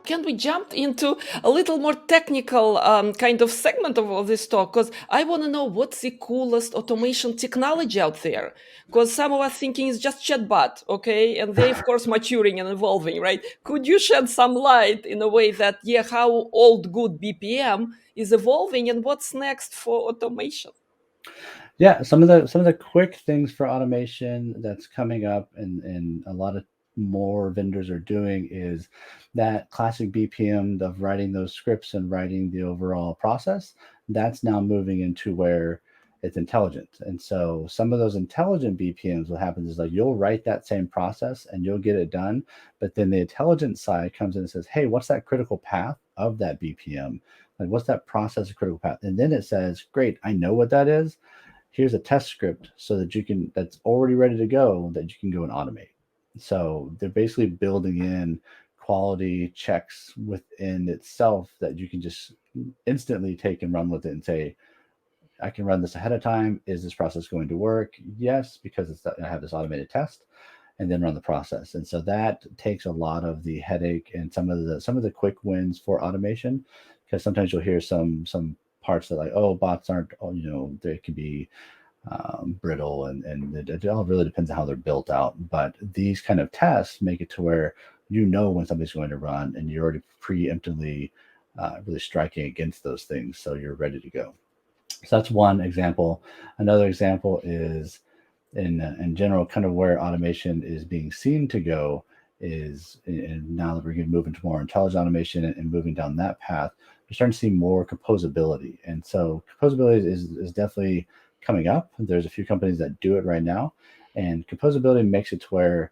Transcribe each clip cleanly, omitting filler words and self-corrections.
can we jump into a little more technical kind of segment of all this talk? Because I want to know what's the coolest automation technology out there. Because some of us thinking it's just chatbot, okay, and they of course maturing and evolving, right? Could you shed some light in a way that how old good BPM is evolving and what's next for automation? Yeah, some of the quick things for automation that's coming up, and a lot of more vendors are doing, is that classic BPM of writing those scripts and writing the overall process. That's now moving into where it's intelligent. And so some of those intelligent BPMs, what happens is like you'll write that same process and you'll get it done, but then the intelligent side comes in and says, hey, what's that critical path of that BPM? Like, what's that process of critical path? And then it says, great, I know what that is. Here's a test script so that you can, that's already ready to go, that you can go and automate. So they're basically building in quality checks within itself that you can just instantly take and run with it and say, I can run this ahead of time. Is this process going to work? Yes, because I have this automated test, and then run the process. And so that takes a lot of the headache and some of the quick wins for automation, because sometimes you'll hear some parts that like, oh, bots aren't, they can be brittle, and it all really depends on how they're built out. But these kind of tests make it to where when something's going to run, and you're already preemptively really striking against those things, so you're ready to go. So that's one example. Another example is in general, kind of where automation is being seen to go is, and now that we're going to move into more intelligent automation and moving down that path, we're starting to see more composability. And so composability is definitely coming up. There's a few companies that do it right now, and composability makes it to where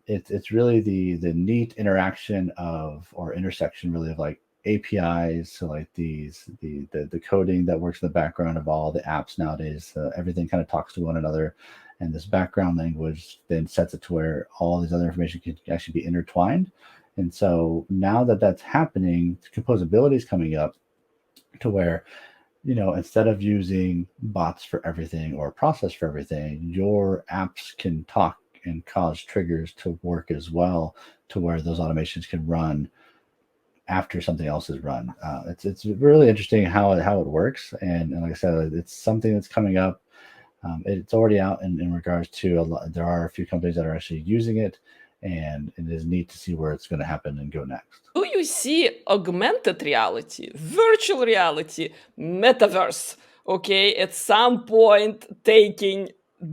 it's really the neat interaction of, or intersection really, of like APIs. So like the coding that works in the background of all the apps nowadays, everything kind of talks to one another, and this background language then sets it to where all these other information can actually be intertwined. And so now that that's happening, composability is coming up to where, instead of using bots for everything or a process for everything, your apps can talk and cause triggers to work as well, to where those automations can run after something else is run. It's really interesting how it works, and like I said, it's something that's coming up. It's already out in regards to a lot. There are a few companies that are actually using it, and it is neat to see where it's going to happen and go next. Do you see augmented reality, virtual reality, metaverse, okay, at some point taking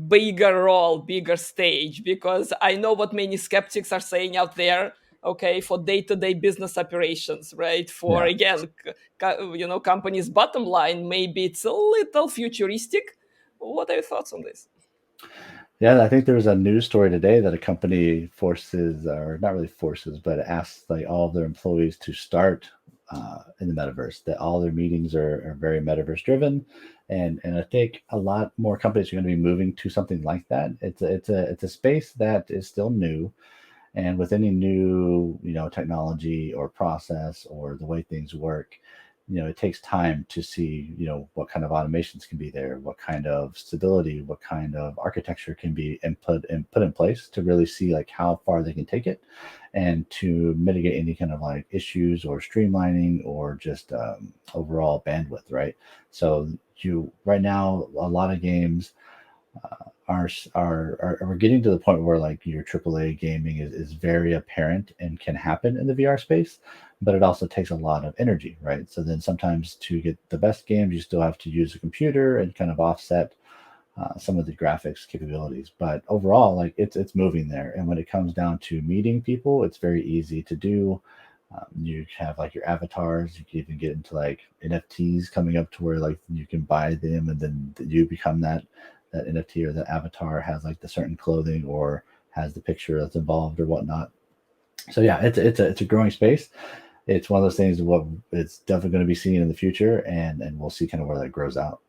bigger role, bigger stage? Because I know what many skeptics are saying out there, okay, for day-to-day business operations, right? For Yeah. again, companies' bottom line, maybe it's a little futuristic. What are your thoughts on this? Yeah, I think there was a news story today that a company forces, or not really forces, but asks like all of their employees to start in the metaverse. That all their meetings are very metaverse driven, and I think a lot more companies are going to be moving to something like that. It's a space that is still new, and with any new, technology or process or the way things work, it takes time to see, what kind of automations can be there, what kind of stability, what kind of architecture can be input and put in place to really see like how far they can take it, and to mitigate any kind of like issues or streamlining or just overall bandwidth, right? So you right now, a lot of games are we're getting to the point where like your AAA gaming is very apparent and can happen in the VR space, but it also takes a lot of energy, right? So then sometimes to get the best games, you still have to use a computer and kind of offset some of the graphics capabilities. But overall, like it's moving there. And when it comes down to meeting people, it's very easy to do. You have like your avatars. You can even get into like NFTs coming up to where like you can buy them, and then you become that NFT, or the avatar has like the certain clothing or has the picture that's involved or whatnot. So yeah, it's a growing space. It's one of those things. What it's definitely going to be seen in the future, and we'll see kind of where that grows out.